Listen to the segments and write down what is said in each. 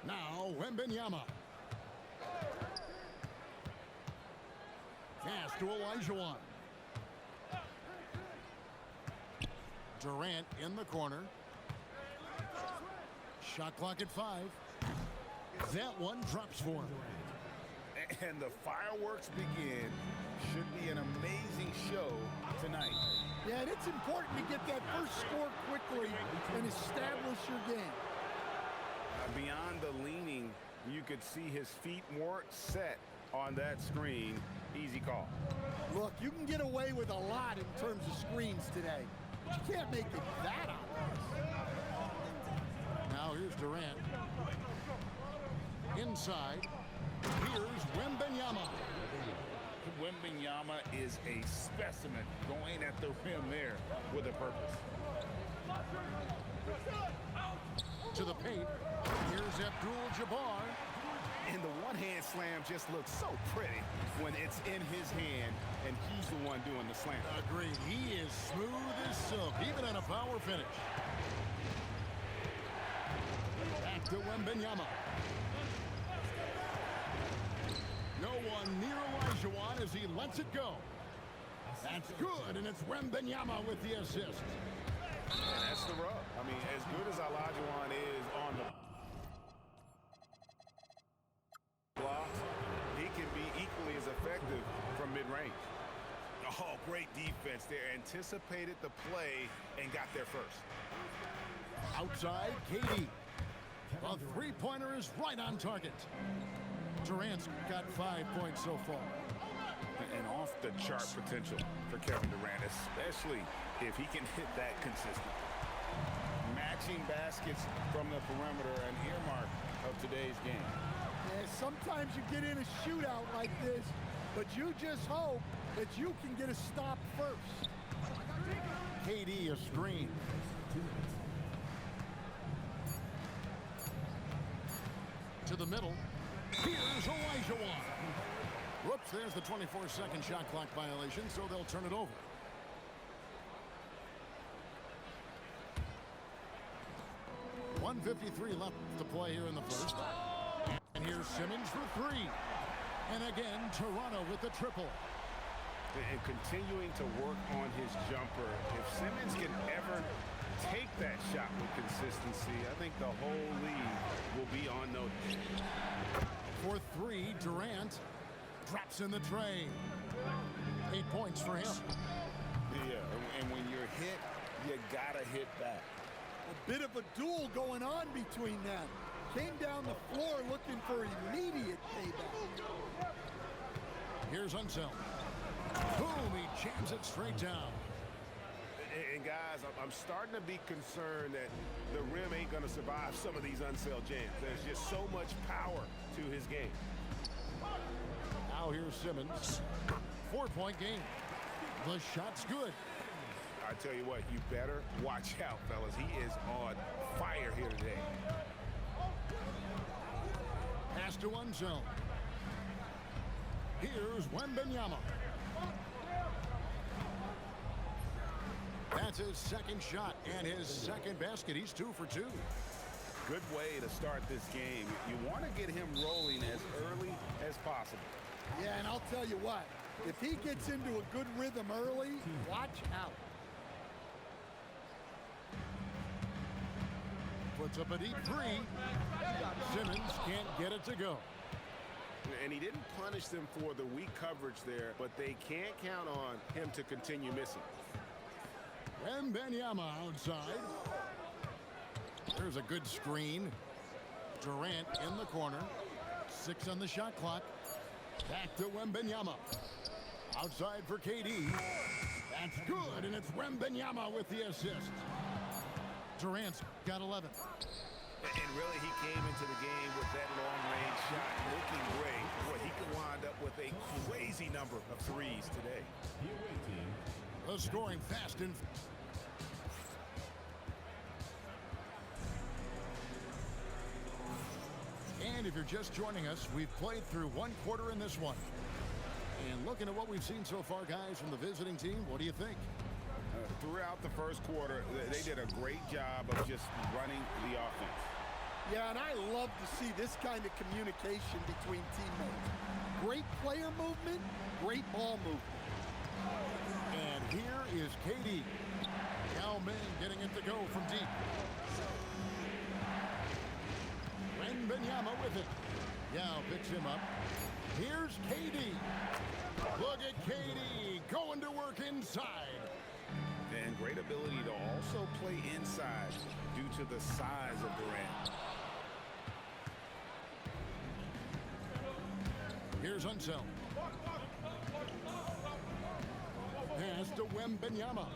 Now, Wembanyama. Pass to Olajuwon. Durant in the corner. Shot clock at 5. That one drops for him. And the fireworks begin. Should be an amazing show tonight. Yeah, and it's important to get that first score quickly and establish your game. Beyond the leaning, you could see his feet weren't set on that screen. Easy call. Look, you can get away with a lot in terms of screens today, but you can't make it that obvious. Now here's Durant. Inside. Here's Wembanyama. Wembanyama is a specimen going at the rim there with a purpose. To the paint. Here's Abdul-Jabbar. And the one-hand slam just looks so pretty when it's in his hand and he's the one doing the slam. Agreed. He is smooth as silk, even on a power finish. Back to Wembanyama. No one near Olajuwon as he lets it go. That's good, and it's Wembanyama with the assist. And that's the rub. I mean, as good as Olajuwon is on the block, he can be equally as effective from mid-range. Oh, great defense there. Anticipated the play and got there first. Outside, KD. The three-pointer is right on target. Durant's got 5 points so far. And off-the-chart potential for Kevin Durant, especially if he can hit that consistently. Matching baskets from the perimeter, an earmark of today's game. Yeah, sometimes you get in a shootout like this, but you just hope that you can get a stop first. KD a screen. To the middle. Here's Olajuwon. Whoops, there's the 24-second shot clock violation, so they'll turn it over. .153 left to play here in the first. And here's Simmons for 3. And again, Toronto with the triple. And continuing to work on his jumper. If Simmons can ever take that shot with consistency, I think the whole league will be on notice. For 3, Durant drops in the tray. 8 points for him. Yeah, and when you're hit, you gotta hit back. A bit of a duel going on between them. Came down the floor looking for immediate payback. Here's Unseld. Boom, he jams it straight down. And guys, I'm starting to be concerned that the rim ain't going to survive some of these Unseld jams. There's just so much power to his game. Now here's Simmons. 4-point game. The shot's good. I tell you what, you better watch out, fellas. He is on fire here today. Pass to Unseld. Here's Wembanyama. That's his second shot and his second basket. He's 2 for 2. Good way to start this game. You want to get him rolling as early as possible. Yeah, and I'll tell you what, if he gets into a good rhythm early, watch out. Puts up a deep 3. Simmons can't get it to go. And he didn't punish them for the weak coverage there, but they can't count on him to continue missing. Wembanyama outside. There's a good screen. Durant in the corner. 6 on the shot clock. Back to Wembanyama. Outside for KD. That's good, and it's Wembanyama with the assist. Durant's got 11. And really, he came into the game with that long-range shot looking great. Boy, he could wind up with a crazy number of threes today. The scoring fast and... And if you're just joining us, we've played through 1 quarter in this one. And looking at what we've seen so far, guys, from the visiting team, what do you think? Throughout the first quarter, they did a great job of just running the offense. Yeah, and I love to see this kind of communication between teammates. Great player movement, great ball movement. And here is KD. Yao Ming getting it to go from deep. Wembanyama with it. Yao picks him up. Here's KD. Look at KD going to work inside. And great ability to also play inside due to the size of Durant. Here's Unseld. Pass to Wembanyama.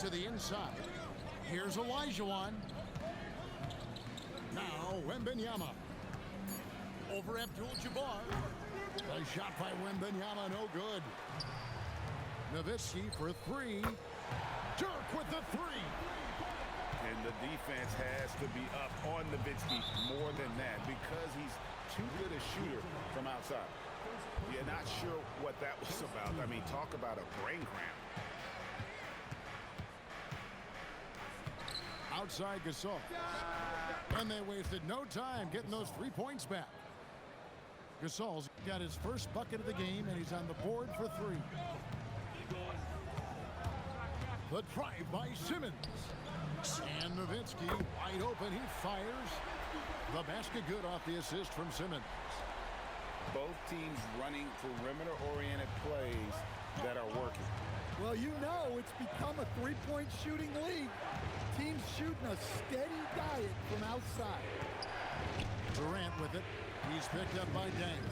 To the inside. Here's Olajuwon. Now Wembanyama. Over Abdul-Jabbar. A shot by Wembanyama, no good. Nowitzki for three. Dirk with the three. And the defense has to be up on Nowitzki more than that because he's too good a shooter from outside. You're not sure what that was about. I mean, talk about a brain cramp. Outside Gasol. And they wasted no time getting those 3 points back. Gasol's got his first bucket of the game, and he's on the board for three. The drive by Simmons. And Nowitzki wide open. He fires. The basket good off the assist from Simmons. Both teams running perimeter-oriented plays that are working. Well, you know it's become a three-point shooting league. Teams shooting a steady diet from outside. Durant with it. He's picked up by Dang.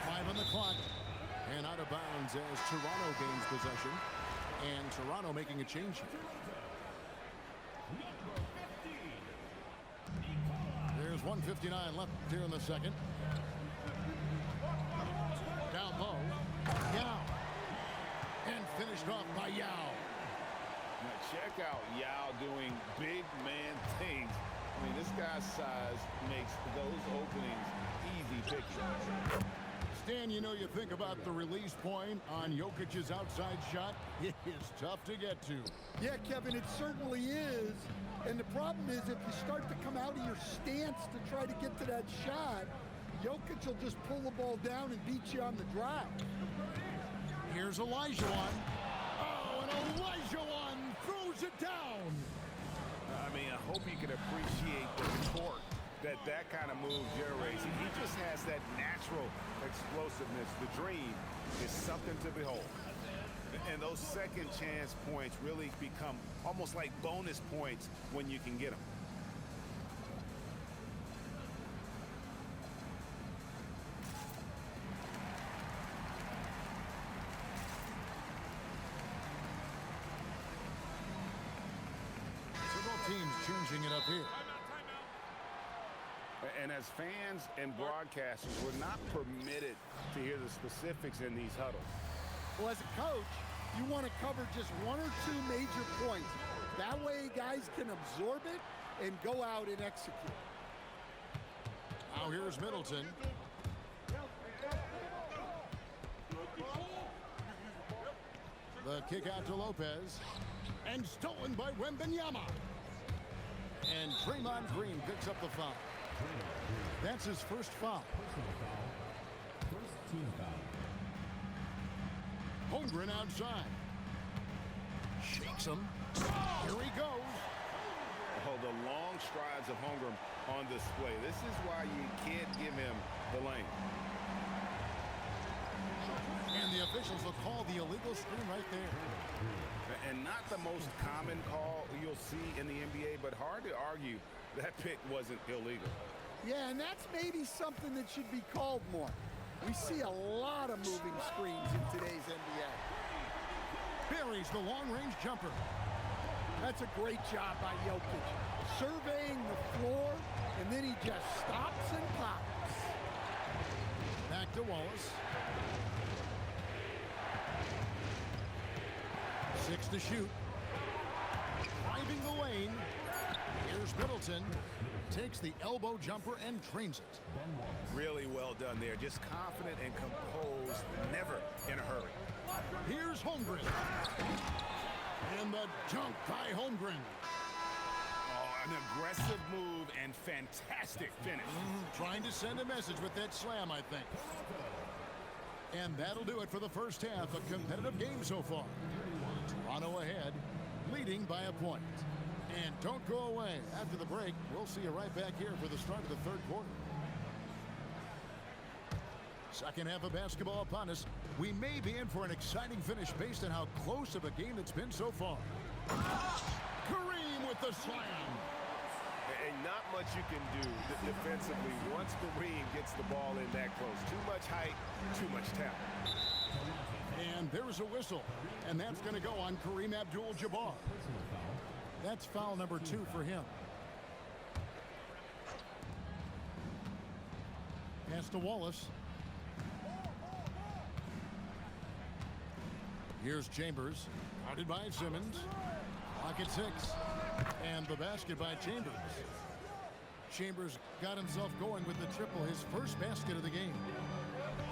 5 on the clock. And out of bounds as Toronto gains possession. And Toronto making a change here. There's 1:59 left here in the second. Down low. Yao. And finished off by Yao. Now check out Yao doing big man things. I mean, this guy's size makes those openings easy picking. Stan, you know, you think about the release point on Jokic's outside shot. It is tough to get to. Yeah, Kevin, it certainly is. And the problem is if you start to come out of your stance to try to get to that shot, Jokic will just pull the ball down and beat you on the drive. Here's Olajuwon. Oh, and Olajuwon throws it down. I mean, I hope you can appreciate the torque that kind of move generates. He just has that natural explosiveness. The dream is something to behold. And those second chance points really become almost like bonus points when you can get them. So both teams changing it up here. And as fans and broadcasters, we're not permitted to hear the specifics in these huddles. Well, as a coach, you want to cover just one or two major points. That way guys can absorb it and go out and execute. Now here's Middleton. The kick out to Lopez. And stolen by Wembanyama. And Draymond Green picks up the foul. That's his first foul. First team foul. Holmgren outside. Shakes him. Here he goes. Oh, the long strides of Holmgren on display. This is why you can't give him the lane. And the officials will call the illegal screen right there. And not the most common call you'll see in the NBA, but hard to argue that pick wasn't illegal. Yeah, and that's maybe something that should be called more. We see a lot of moving screens in today's NBA. Buries the long-range jumper. That's a great job by Jokic. Surveying the floor, and then he just stops and pops. Back to Wallace. 6 to shoot. Driving the lane. Here's Middleton. Takes the elbow jumper and drains it. Really well done there. Just confident and composed, never in a hurry. Here's Holmgren. And the dunk by Holmgren. Oh, An aggressive move and fantastic finish. Trying to send a message with that slam, I think. And that'll do it for the first half. A competitive game so far. Toronto ahead, leading by a point. And don't go away. After the break, we'll see you right back here for the start of the third quarter. Second half of basketball upon us. We may be in for an exciting finish based on how close of a game it's been so far. Kareem with the slam. And not much you can do defensively once Kareem gets the ball in that close. Too much height, too much talent. And there's a whistle. And that's going to go on Kareem Abdul-Jabbar. That's foul number 2 for him. Pass to Wallace. Here's Chambers. Guarded by Simmons. Clock at 6. And the basket by Chambers. Chambers got himself going with the triple, his first basket of the game.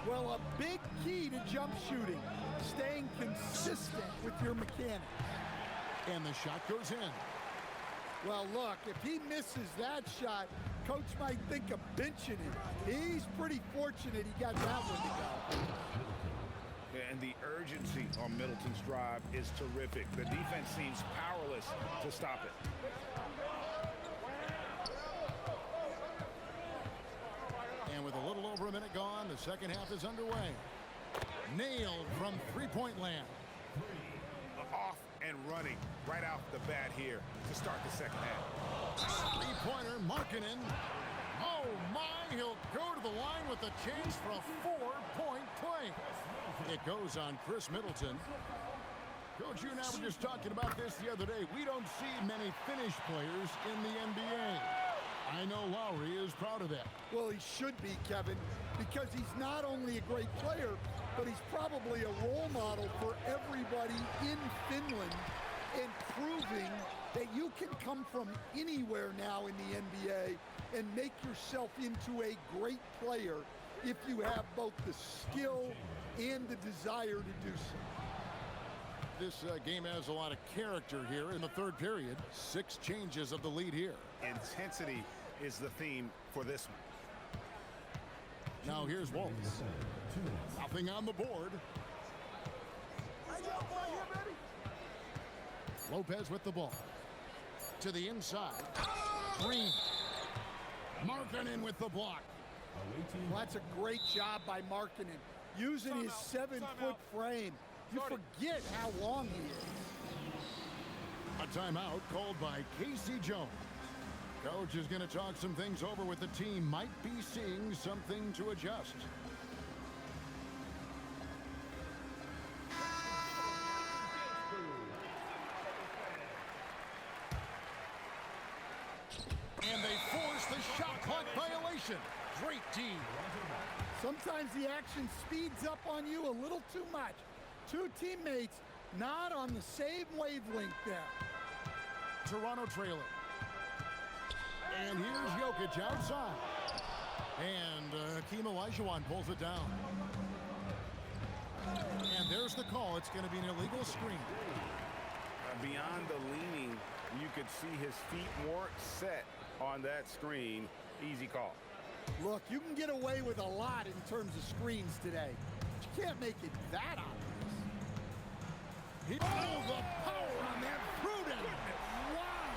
Well, a big key to jump shooting, staying consistent with your mechanics. And the shot goes in. Well, look, if he misses that shot, coach might think of benching him. He's pretty fortunate he got that one to go. And the urgency on Middleton's drive is terrific. The defense seems powerless to stop it. And with a little over a minute gone, the second half is underway. Nailed from three-point land. Off and running right out the bat here to start the second half. Three-pointer, Markkanen. Oh, my, he'll go to the line with a chance for a 4-point play. It goes on Chris Middleton. Coach, you and I were just talking about this the other day. We don't see many finish players in the NBA. I know Lowry is proud of that. Well, he should be, Kevin, because he's not only a great player, but he's probably a role model for everybody in Finland and proving that you can come from anywhere now in the NBA and make yourself into a great player if you have both the skill and the desire to do so. This game has a lot of character here in the third period. 6 changes of the lead here. Intensity is the theme for this one. Now here's Wallace. Nothing on the board. Lopez with the ball. To the inside. Green. Markkanen with the block. Well, that's a great job by Markkanen. Using his 7-foot frame. You forget how long he is. A timeout called by Casey Jones. Coach is going to talk some things over with the team. Might be seeing something to adjust. And they force the shot clock violation. Great D. Sometimes the action speeds up on you a little too much. 2 teammates not on the same wavelength there. Toronto trailing. And here's Jokic outside. And Hakeem Olajuwon pulls it down. And there's the call. It's going to be an illegal screen. Beyond the leaning, you could see his feet weren't set on that screen. Easy call. Look, you can get away with a lot in terms of screens today. But you can't make it that obvious. Oh, the power on that Pruden. Wow.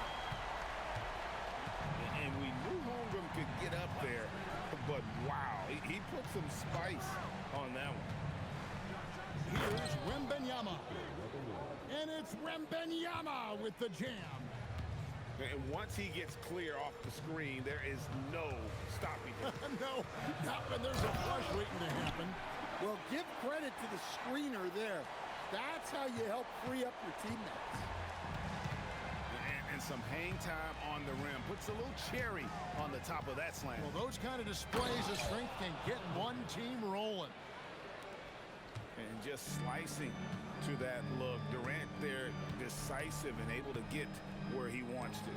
And we knew Holmgren could get up there, but wow, he put some spice on that one. Here's Wembanyama. And it's Wembanyama with the jam. And once he gets clear off the screen, there is no stopping him. No, not when there's a flush waiting to happen. Well, give credit to the screener there. That's how you help free up your teammates. And some hang time on the rim. Puts a little cherry on the top of that slam. Well, those kind of displays of strength can get one team rolling. And just slicing to that look. Durant there, decisive and able to get where he wants to.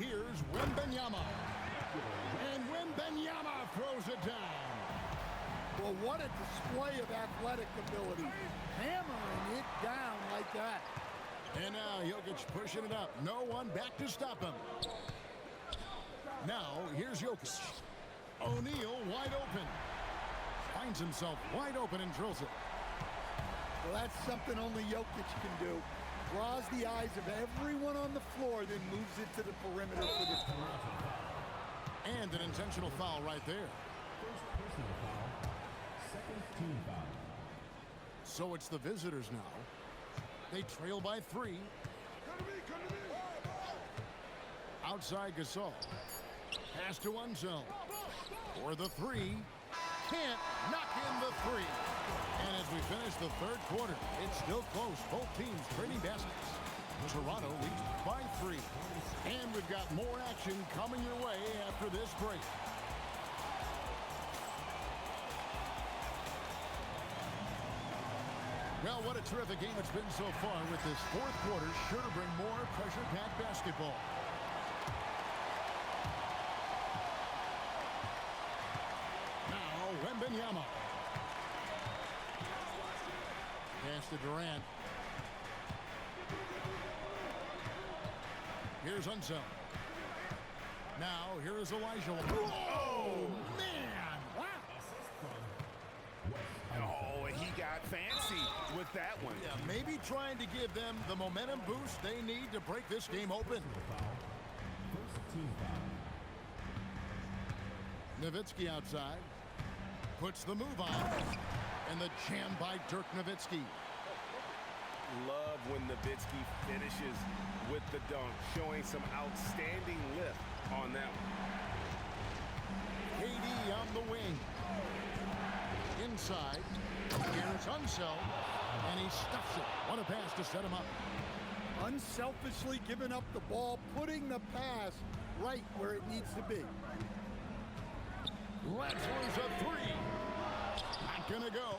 Here's Wembanyama. And Wembanyama throws it down. Well, what a display of athletic ability. Hammering it down like that. And now Jokic pushing it up. No one back to stop him. Now here's Jokic. O'Neal wide open. Finds himself wide open and drills it. Well, that's something only Jokic can do. Draws the eyes of everyone on the floor, then moves it to the perimeter for the three. And an intentional foul right there. First personal foul. Second team foul. So it's the visitors now. They trail by 3. Outside Gasol. Pass to Unzel. For the 3. Can't knock in the 3. And as we finish the third quarter, it's still close. Both teams trading baskets. Toronto leads by 3. And we've got more action coming your way after this break. Well, what a terrific game it's been so far, with this fourth quarter sure to bring more pressure-packed basketball. Now, Wembanyama. Pass to Durant. Here's Unzel. Now, here is Elijah. Oh, man! Wow! Oh, he got fancy with that one. Yeah, maybe trying to give them the momentum boost they need to break this game open. First team foul. Nowitzki outside. Puts the move on. And the jam by Dirk Nowitzki. Love when Nowitzki finishes with the dunk, showing some outstanding lift on that one. KD on the wing. Inside. Here's Unseld. And he stuffs it. What a pass to set him up. Unselfishly giving up the ball, putting the pass right where it needs to be. Let's lose a 3. Not gonna go.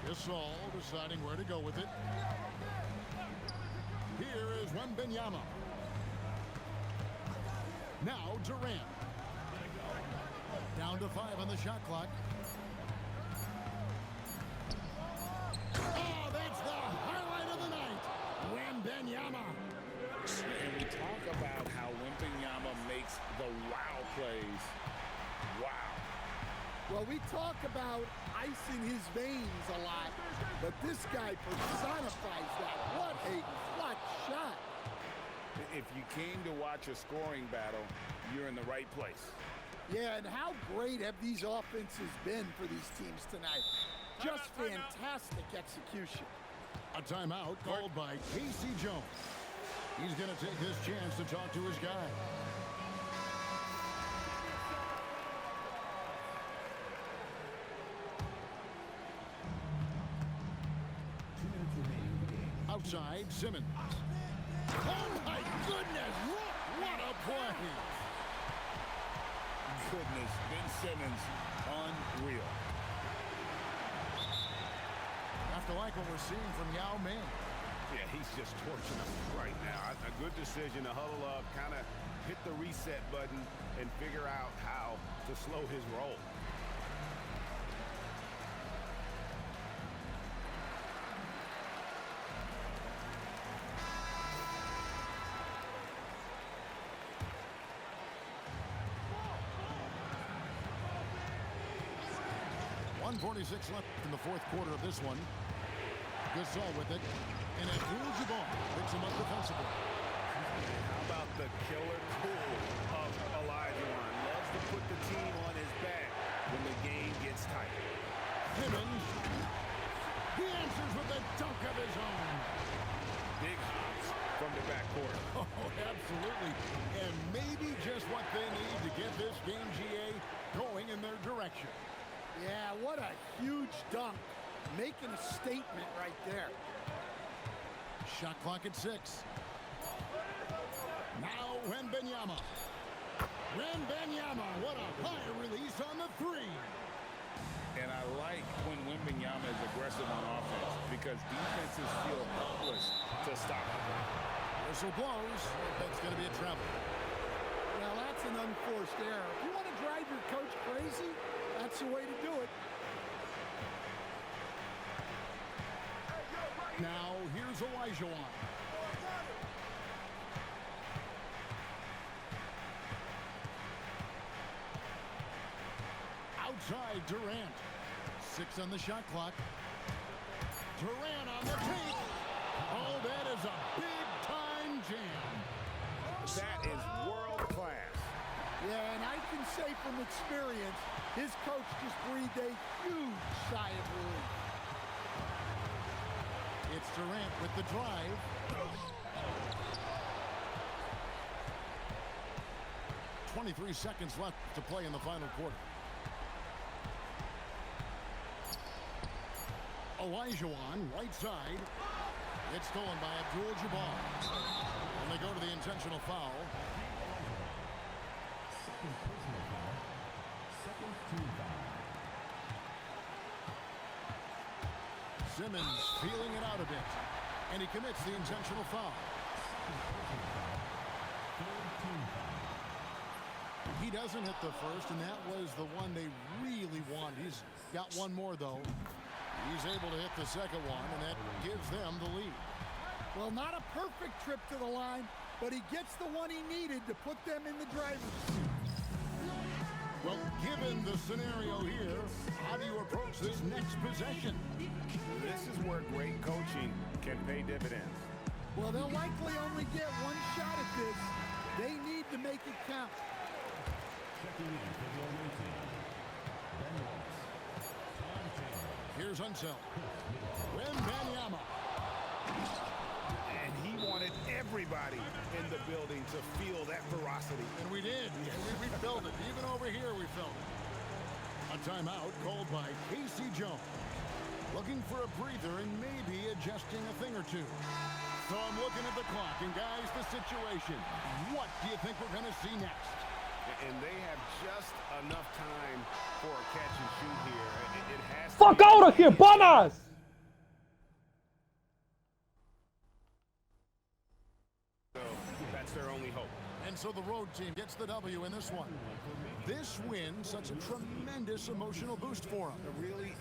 Gasol deciding where to go with it. Here is Wembanyama. Now Durant. Down to 5 on the shot clock. Oh, that's the highlight of the night. Wembanyama. And we talk about how Wembanyama makes the wow plays. Wow. Well, we talk about ice in his veins a lot, but this guy personifies that. What a clutch shot. If you came to watch a scoring battle, you're in the right place. Yeah, and how great have these offenses been for these teams tonight? Just fantastic execution. A timeout called by Casey Jones. He's going to take this chance to talk to his guy. Outside, Simmons. Oh, my goodness! What a play! Goodness, Ben Simmons, unreal. Have to like what we're seeing from Yao Ming. Yeah, he's just torching us right now. A good decision to huddle up, kind of hit the reset button, and figure out how to slow his roll. .146 left in the fourth quarter of this one. Gasol with it. And it moves the ball. Picks him up defensively. How about the killer tool of Olajuwon? Loves to put the team on his back when the game gets tight. Simmons. He answers with a dunk of his own. Big hops from the backcourt. Oh, absolutely. And maybe just what they need to get this game, GA, going in their direction. Yeah, what a huge dunk. Making a statement right there. Shot clock at 6. Now Wembanyama. Wembanyama, what a high release on the 3. And I like when Wembanyama is aggressive on offense because defenses feel helpless to stop him. Whistle blows. That's going to be a travel. Well, that's an unforced error. If you want to drive your coach crazy, that's the way to do it. Now, here's Olajuwon. Outside Durant. 6 on the shot clock. Durant on the take. Oh, that is a big-time jam. That is world class. Yeah, and I can say from experience, his coach just breathed a huge sigh of relief. It's Durant with the drive. .23 seconds left to play in the final quarter. Olajuwon, right side. It's stolen by Abdul-Jabbar. And they go to the intentional foul. Second personal foul. Second team foul. Simmons feeling it out a bit. And he commits the intentional foul. Second personal foul. Third team foul. He doesn't hit the first, and that was the one they really want. He's got one more, though. He's able to hit the second one, and that gives them the lead. Well, not a perfect trip to the line, but he gets the one he needed to put them in the driver's seat. Well, given the scenario here, how do you approach this next possession? This is where great coaching can pay dividends. Well, they'll likely only get one shot at this. They need to make it count. Checking in for the away team. Ben Wallace. Tom Taylor. Here's Unseld. Wembanyama. And he wanted everybody in the building to feel that ferocity. And we did. And we felt it. Even over here, we felt it. A timeout called by Casey Jones. Looking for a breather and maybe adjusting a thing or two. So I'm looking at the clock. And, guys, the situation. What do you think we're going to see next? And they have just enough time for a catch and shoot here. It has to Fuck be out of here, bananas! So that's their only hope. And so the road team gets the W in this one. This win sets a tremendous emotional boost for them. Really,